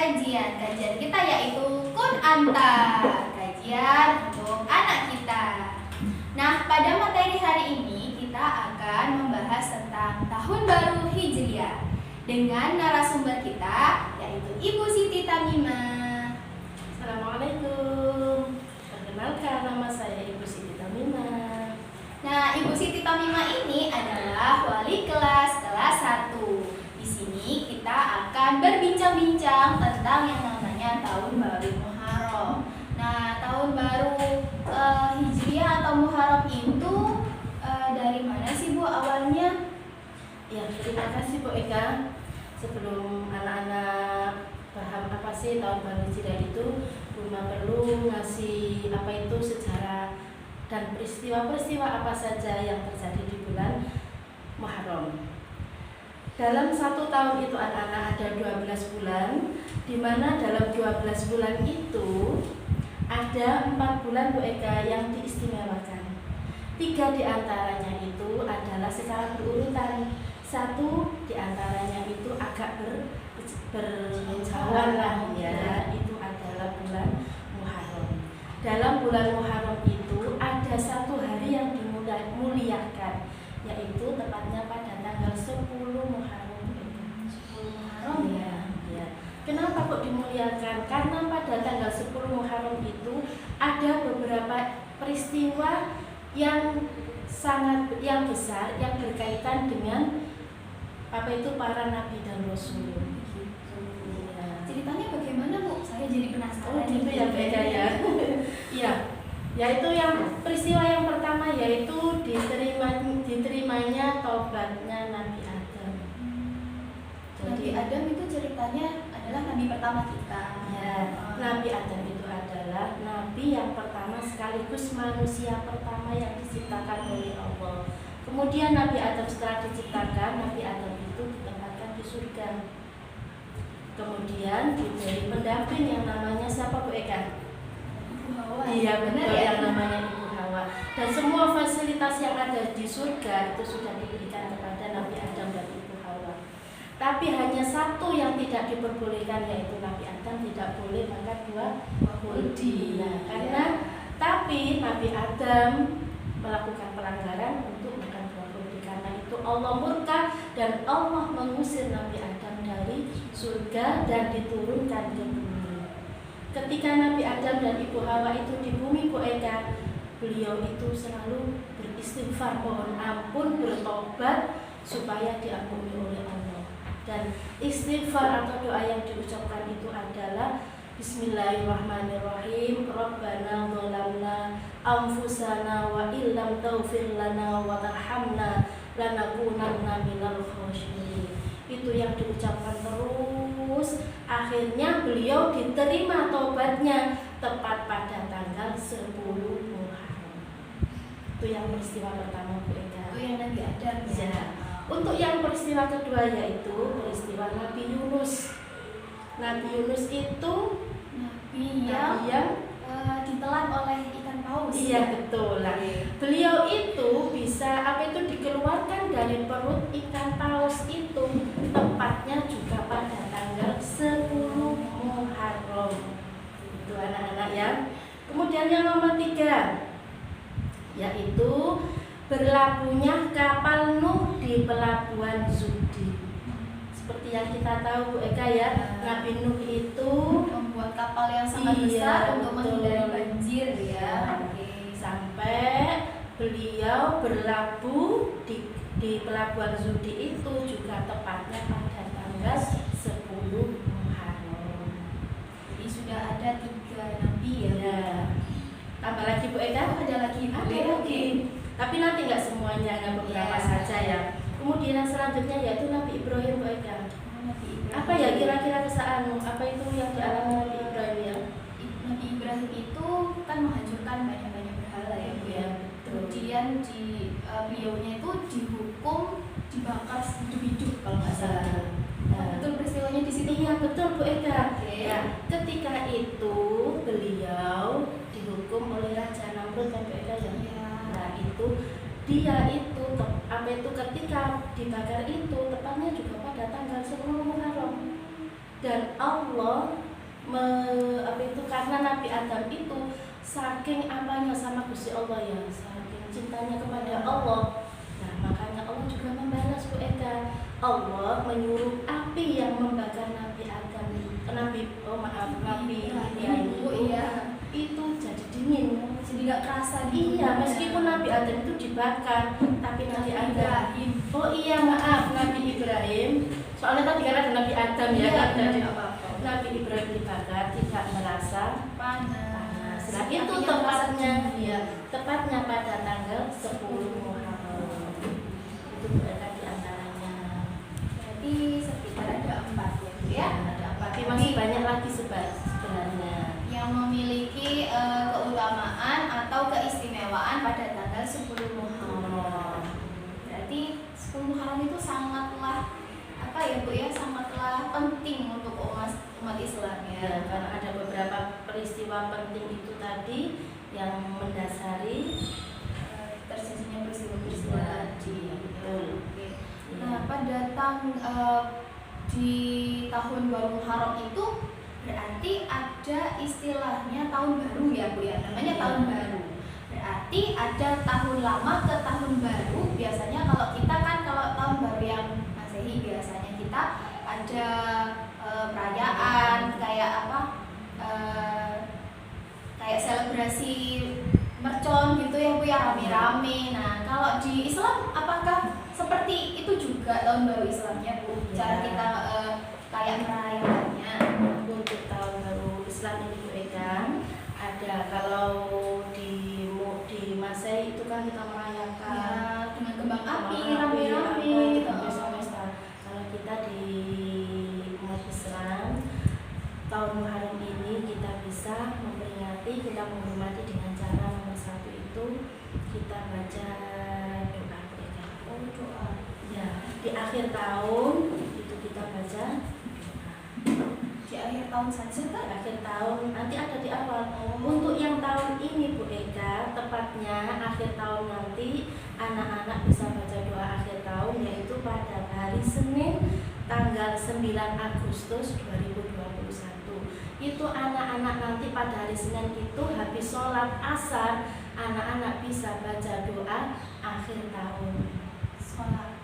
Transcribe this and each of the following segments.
kajian kita yaitu Kun Antar, kajian untuk anak kita. Nah, pada materi hari ini kita akan membahas tentang Tahun Baru Hijriah dengan narasumber kita yaitu Ibu Siti Tamimah. Assalamualaikum. Perkenalkan, nama saya Ibu Siti Tamimah. Nah, Ibu Siti Tamimah ini adalah wali kelas 1. Di sini kita akan berbincang-bincang tentang yang namanya Tahun Baru Muharram. Nah, Tahun Baru Hijriah atau Muharram itu dari mana sih Bu awalnya? Ya, terima kasih Bu Eka. Sebelum anak-anak paham apa sih Tahun Baru Hijriah itu, Bunda perlu ngasih apa itu sejarah dan peristiwa-peristiwa apa saja yang terjadi di bulan Muharram. Dalam satu tahun itu anak-anak ada 12 bulan, di mana dalam 12 bulan itu ada 4 bulan Bu Eka yang diistimewakan. 3 diantaranya itu adalah secara berurutan. 1 diantaranya itu agak berjauhan lah ya, itu adalah bulan Muharram. Dalam bulan Muharram itu ada 1 hari yang dimuliakan, yaitu tepatnya pada tanggal 10 Muharram. 10 Muharram ya. Kenapa kok dimuliakan? Karena pada tanggal 10 Muharram itu ada beberapa peristiwa yang besar yang berkaitan dengan apa itu para nabi dan rasul. Ya. Ceritanya bagaimana Bu? Saya jadi penasaran. Gitu ya beda ya. Iya. Yaitu yang peristiwa yang pertama yaitu diterimanya taubatnya Nabi Adam. Nabi Adam itu ceritanya adalah nabi pertama kita. Ya, Nabi Adam itu adalah nabi yang pertama sekaligus manusia pertama yang diciptakan oleh Allah. Kemudian Nabi Adam setelah diciptakan, Nabi Adam itu ditempatkan di surga. Kemudian diberi pendamping yang namanya siapa Bu Eka? Ibu Hawa. Iya benar ya? yang namanya Ibu Hawa. Dan semua fasilitas yang ada di surga itu sudah diberikan kepada Nabi Adam dan Ibu Hawa. Tapi hanya 1 yang tidak diperbolehkan, yaitu Nabi Adam tidak boleh makan buah huldi. Nah, tapi Nabi Adam melakukan pelanggaran untuk makan buah huldi. Karena itu Allah murka dan Allah mengusir Nabi Adam dari surga dan diturunkan ke bumi. Ketika Nabi Adam dan Ibu Hawa itu di bumi Bu Eka, beliau itu selalu beristighfar, mohon ampun, bertobat supaya diampuni oleh Allah. Dan istighfar atau doa yang diucapkan itu adalah Bismillahirrahmanirrahim. Rabbana dzalamna anfusana wa illam taghfir lana wa tarhamna lanakunanna minal khasyirin. Itu yang diucapkan terus. Akhirnya beliau diterima taubatnya tepat pada tanggal 10 Muharram. Itu yang peristiwa pertama Bu Eka. Itu yang Nabi Adam ya. Untuk yang peristiwa kedua yaitu peristiwa Nabi Yunus. Nabi Yunus itu Nabi yang ditelan oleh ikan paus. Iya betul lah. Beliau itu bisa dikeluarkan dari perut ikan paus itu tepatnya juga pada tanggal 10 Muharram. Itu anak-anak ya. Kemudian yang nomor 3 yaitu berlabuhnya kapal Nuh di pelabuhan Zudi. Seperti yang kita tahu Bu Eka ya, Nabi Nuh itu membuat kapal yang sangat besar untuk menghindari banjir ya. Sampai beliau berlabuh di pelabuhan Zudi itu juga tepatnya pada tanggal 10 Muharram. Jadi sudah ada 3 nabi ya. Tambah lagi Bu Eka? Ada lagi. Ada lagi. Tapi nanti nggak semuanya, hanya beberapa saja ya. Kemudian yang selanjutnya yaitu Nabi Ibrahim Bu Eka. Apa ya kira-kira kesaanmu? Apa itu yang dialami Nabi Ibrahim ya? Nabi Ibrahim itu kan menghancurkan banyak-banyak berhala ya Bu ya. Kemudian beliaunya itu dihukum dibakar hidup-hidup kalau nggak salah. Betul peristiwanya di situ. Iya betul Bu Eka. Ya. Ketika itu beliau dihukum oleh Raja Namrud kan Bu Eka ya. Nah itu dia itu ketika dibakar itu tepatnya juga pada tanggal 10 Muharram. Dan Allah karena Nabi Adam itu saking apanya sama Gusti Allah ya, saking cintanya kepada Allah. Nah, makanya Allah juga membalas Bu Eka. Allah menyuruh api yang membakar Nabi Adam, Nabi Ibrahim itu jadi dingin, jadi nggak kerasa iya, meskipun Nabi Adam itu dibakar, tapi Nabi Ibrahim, Nabi Ibrahim, soalnya tadi kan ada Nabi Adam ya, dari Nabi Ibrahim dibakar tidak merasa panas. Nah, itu tepatnya pada tanggal 10 Muharram. Itu berada di antaranya. Berarti sekitar ada 4 ya Bu ya. Ada 4. Tapi masih banyak lagi sebenarnya yang memiliki keutamaan atau keistimewaan pada tanggal 10 Muharram. Berarti 10 Muharram itu sangatlah sangatlah penting untuk umat Islam ya. Karena ada beberapa peristiwa penting itu tadi yang mendasari terjadinya peristiwa-peristiwa tadi. Oke. Nah, pada di tahun baru Muharram itu berarti ada istilahnya tahun baru ya Bu ya, namanya tahun baru. Berarti ada tahun lama ke tahun baru. Biasanya kalau kita kan kalau tahun baru yang Masehi biasanya kita ada perayaan kayak kayak selebrasi mercon gitu ya Bu ya, rame-rame. Nah, kalau di Islam apakah seperti itu juga tahun baru Islamnya Bu? Cara kita kayak merayakannya. Untuk tahun baru Islam ini Bu Eka, ada kalau di Masehi itu kan kita merayakan dengan kembang api rame-rame pesta. Kalau kita di umat Islam tahun Muharram ini kita bisa memperingati, kita menghormati dengan cara nomor 1 itu kita baca doa Bu Eka. Doa. Ya, di akhir tahun itu kita baca di akhir tahun saja kan? Di akhir tahun, nanti ada di awal. Untuk yang tahun ini Bu Eka, tepatnya akhir tahun nanti anak-anak bisa baca doa akhir tahun, yaitu pada hari Senin tanggal 9 Agustus 2021. Itu anak-anak nanti pada hari Senin itu habis sholat asar, anak-anak bisa baca doa akhir tahun.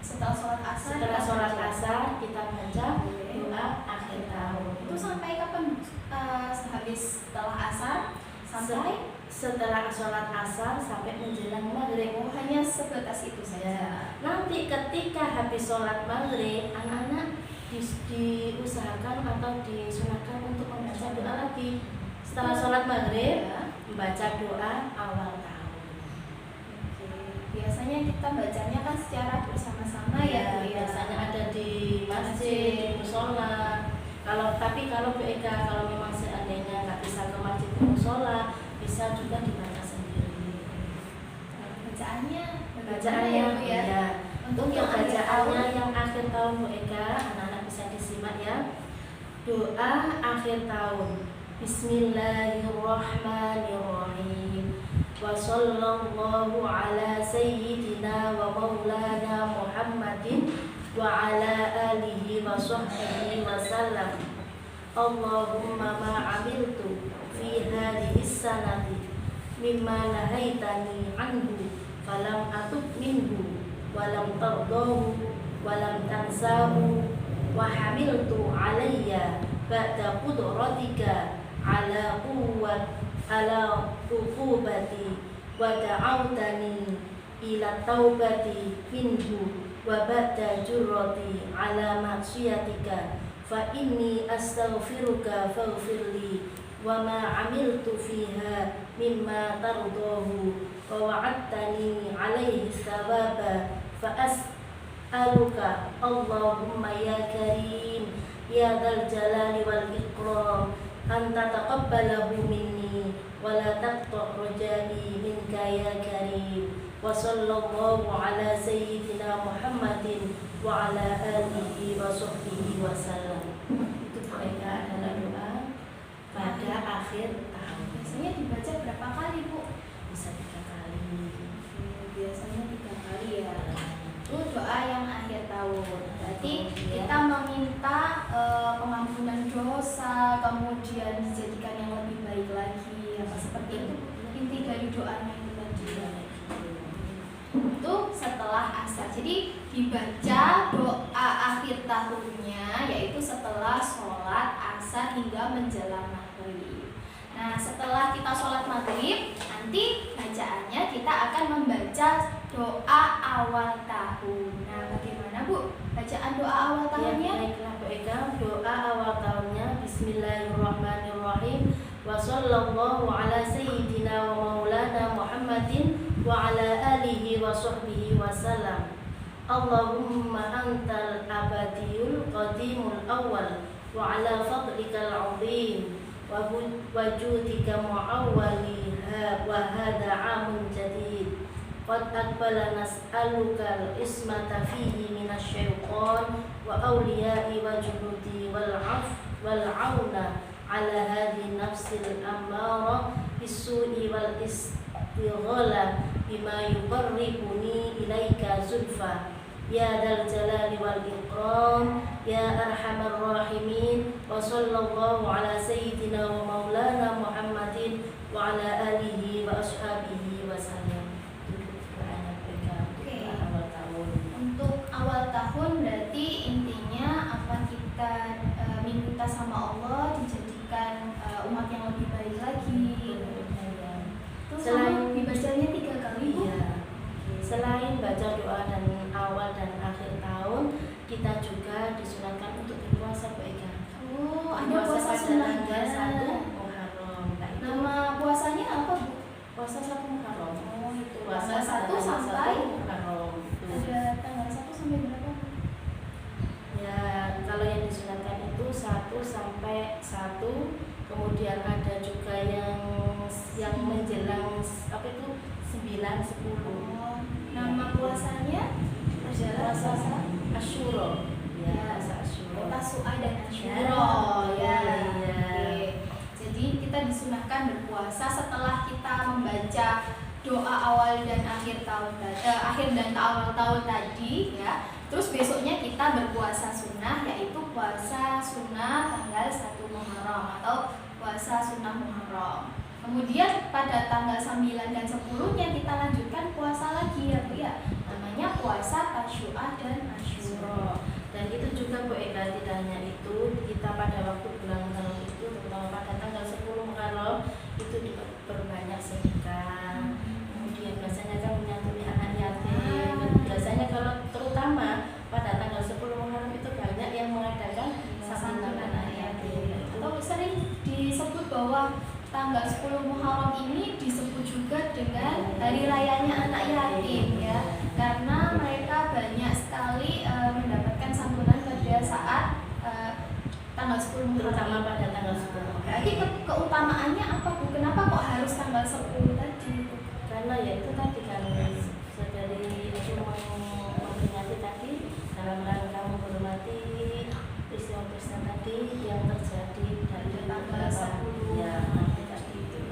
Setelah sholat asar kita baca doa akhir tahun. Itu sampai kapan? Habis setelah asar sampai setelah sholat asar sampai menjelang maghrib. Hanya sebatas itu saja. Nanti ketika habis sholat maghrib, anak-anak diusahakan atau disunahkan untuk membaca doa lagi. Setelah sholat maghrib, membaca doa awal tahun. Biasanya kita bacanya kan secara bersama-sama ya. Biasanya ada di masjid, di musola. Kalau Bu Eka, kalau memang seandainya nggak bisa ke masjid ke musola, bisa juga dibaca sendiri. Bacaannya ya. Untuk yang bacaannya yang akhir tahun Bu Eka, anak-anak bisa disimak ya. Doa akhir tahun. Bismillahirrahmanirrahim. Wa sallallahu ala sayyidina wa maulana Muhammadin wa ala alihi wa sahbihi wa sallam. Allahumma ma'amiltu fi hadhihi sanati mimma nahaitani anhu falam atub minhu walam tardahu walam tansahu wa hamiltu alayya ba'da qudratika ala uqubati wa da'awtani ila taubati minhu wa ba'da jurrati ala maksiatika fa inni astaghfiruka faghfirli wa ma amiltu fiha mimma tardahu wa wa'adtani alaihi thawaba fa as'aluka Allahumma ya karim ya dzal jalali wal ikram anta taqabbalahu minni wa la taqta' rajai minka ya karim wa sallallahu ala sayyidina Muhammadin wa ala alihi wa sahbihi wa sallam. Itu mereka adalah doa pada akhir tahun. Biasanya dibaca berapa kali Bu? Bisa 3 kali. Biasanya 3 kali ya. Itu doa yang akhir tahun. Berarti Ya. kita meminta pengampunan dosa, kemudian dijadikan yang lebih baik lagi, apa seperti itu inti dari doanya itu tadi. Itu setelah asar. Jadi dibaca doa akhir tahunnya yaitu setelah sholat asar hingga menjelang maghrib. Nah, setelah kita sholat maghrib, nanti bacaannya kita akan membaca doa awal tahun. Nah, bagaimana Bu bacaan doa awal tahunnya? Ya, baiklah Bu Eka, doa awal tahunnya Bismillahirrahmanirrahim. Wa sallallahu ala sayyidina wa maulana Muhammadin wa ala alihi wa sahbihi wa salam. Allahumma antal abadiyul qadimul awal wa ala fadlikal azim wa wujudika mu'awwaliha wa hadha amun jadid qad aqbala nas'aluka al-ismata fihi minasyaitan wa awliya'i wa junudi wal auna ala hadhi nafsil ammara bisu'i wal istighala bima yuqarribuni ilaika zulfa ya dal jalali wal ikram ya arhamar rahimin wa sallallahu ala sayyidina wa maulana Muhammadin wa ala alihi wa ashabihi wa sallam. Oke. Untuk awal tahun berarti intinya apa kita minta sama Allah dijadikan umat yang lebih baik lagi. Terus Selain dibacanya 3 kali Bu? Iya. Selain baca doa dan awal dan akhir tahun, kita juga disunahkan untuk berpuasa Bu Eka. Oh, ada puasa pada sunahnya. tanggal 1 Muharram. Nah, itu Nama puasanya apa Bu? puasa 1 Muharram. Oh, itu Puasa tanggal 1 tanggal sampai 1 Muharram. ada tanggal 1 sampai berapa? Ya, kalau yang disunahkan itu 1 sampai 1, kemudian ada juga yang menjelang apa itu 9, 10. Oh, nama puasanya adalah puasa Asyura. Ya, Ya, puasa Asyura. Tasu'a dan Asyura. Ya, Ya. iya. Oke. Jadi kita disunahkan berpuasa setelah kita membaca doa awal dan akhir akhir dan awal tahun tadi ya. Terus besoknya kita berpuasa sunnah yaitu puasa sunnah tanggal 1 Muharram atau puasa sunnah Muharram. Kemudian pada tanggal 9 dan 10-nya kita lanjutkan puasa lagi ya Bu ya. Namanya puasa Tasyu'ah dan Asyura. Dan itu juga Bu Eka, tidak hanya itu, kita pada waktu bulan Muharram itu, terutama pada tanggal 10 Muharram itu diperbanyak sedekah. Kemudian biasanya kan menyantuni anak yatim. Dan biasanya kalau terutama pada tanggal 10 Muharram itu banyak yang mengadakan santunan anak yatim. Atau sering disebut bahwa tanggal 10 Muharram ini disebut juga dengan hari rayanya anak yatim ya, karena mereka banyak sekali mendapatkan santunan pada saat tanggal 10 Muharram. Terutama pada tanggal 10 Muharram. Berarti keutamaannya apa Bu? Kenapa kok harus tanggal 10 tadi? Karena ya itu tadi kan dari itu memperingati tadi dalam rangka menghormati peristiwa-peristiwa tadi yang terjadi dari Tanggal 10. ya tadi itu.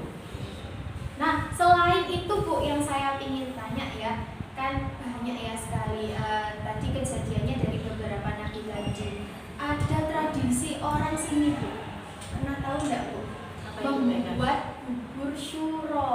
Nah, selain itu Bu, yang saya ingin tanya ya, kan banyak ya sekali tadi kejadiannya dari beberapa nabi tadi. Ada tradisi orang sini Bu, pernah tahu nggak Bu? Apa itu, Mega? Membuat bubur syuro.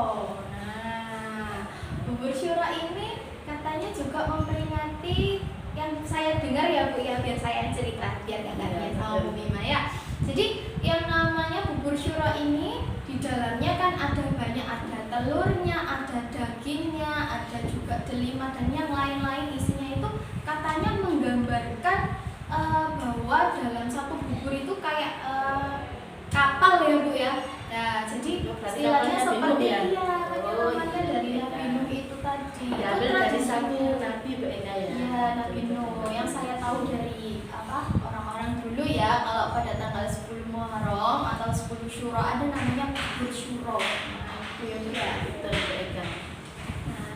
Nah, bubur syuro ini katanya juga memperingati, yang saya dengar ya Bu ya, biar saya cerita biar nggak kaget sama Bu Mima ya. Jadi yang namanya bubur syuro ini di dalamnya kan ada banyak, ada telurnya, ada dagingnya, ada juga delima dan yang lain-lain. Isinya itu katanya menggambarkan bahwa dalam satu bubur itu kayak kapal ya Bu ya. Nah, jadi istilahnya seperti ya? iya, namanya dari iya. Nabi Nuh itu tadi. Ya, Itu dari tradisinya. satu nabi Bu Eka ya. Iya, Nabi Nuh. Yang saya tahu dari orang-orang dulu ya, kalau pada tanggal 10 Muharram atau 10 Syuro ada namanya bubur syuro. Nah, itu ya Bu ya. Itu Bu Eka. Nah,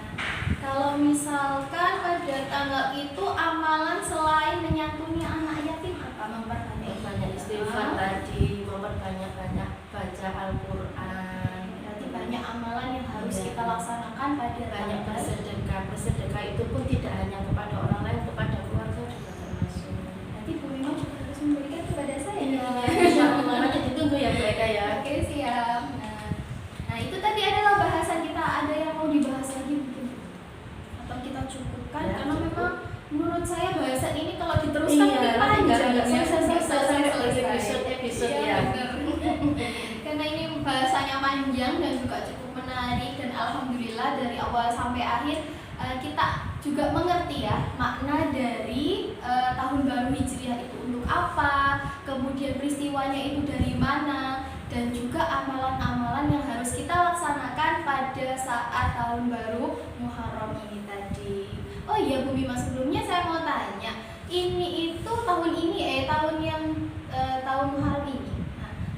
kalau misalkan pada tanggal itu amalan selain menyantuni anak yatim apa? Memperbanyak Banyak istighfar tadi, memperbanyak-banyak baca Al-Quran. Berarti banyak amalan yang harus Iya. kita laksanakan pada Banyak tanggal. bersedekah. Bersedekah itu pun tidak hanya kepada orang lain, kepada keluarga juga termasuk. Berarti Bu Mima juga harus memberikan kepada saya. Iya, insya cukupkan Ya, karena cukup. memang menurut saya bahasan ini kalau diteruskan Iya, lebih nanti panjang nggak ya. selesai sampai Selesai. episode Iya, ya. benar. Karena ini bahasanya panjang dan juga cukup menarik, dan alhamdulillah dari awal sampai akhir kita juga mengerti ya makna dari tahun baru Hijriah itu untuk apa, kemudian peristiwanya itu dari mana, dan juga amalan-amalan yang harus kita laksanakan pada saat tahun baru Muharram ini tadi. Oh iya Bu Bima, sebelumnya saya mau tanya, ini itu tahun ini tahun Muharram ini.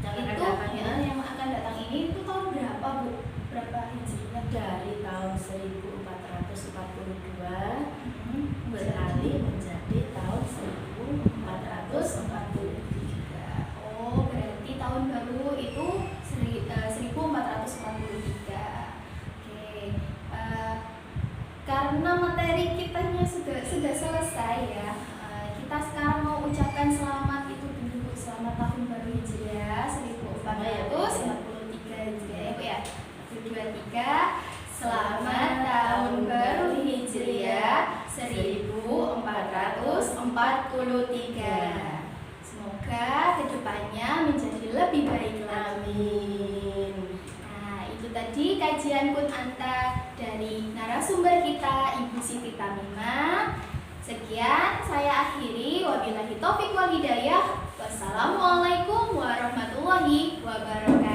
Nah, Yang akan itu datang ya, yang akan datang ini itu tahun berapa Bu? Berapa Hijriah? Dari tahun 1442 Hmm, beralih menjadi tahun 1443. Oh, berarti tahun baru itu 1443. Oke. Karena materi kitanya sudah selesai ya. Kita sekarang mau ucapkan selamat itu dulu, selamat tahun baru Hijriah 1443 Hijriah ya, Bu ya. 1, 2, 3. Selamat tahun baru Hijriah 1443. Semoga kedepannya menjadi lebih baik lagi. Amin. Nah, itu tadi kajian Kunanta dari narasumber kita, Ibu Siti Tamimah. Sekian saya akhiri. Wabillahi taufiq wal hidayah. Wassalamualaikum warahmatullahi wabarakatuh.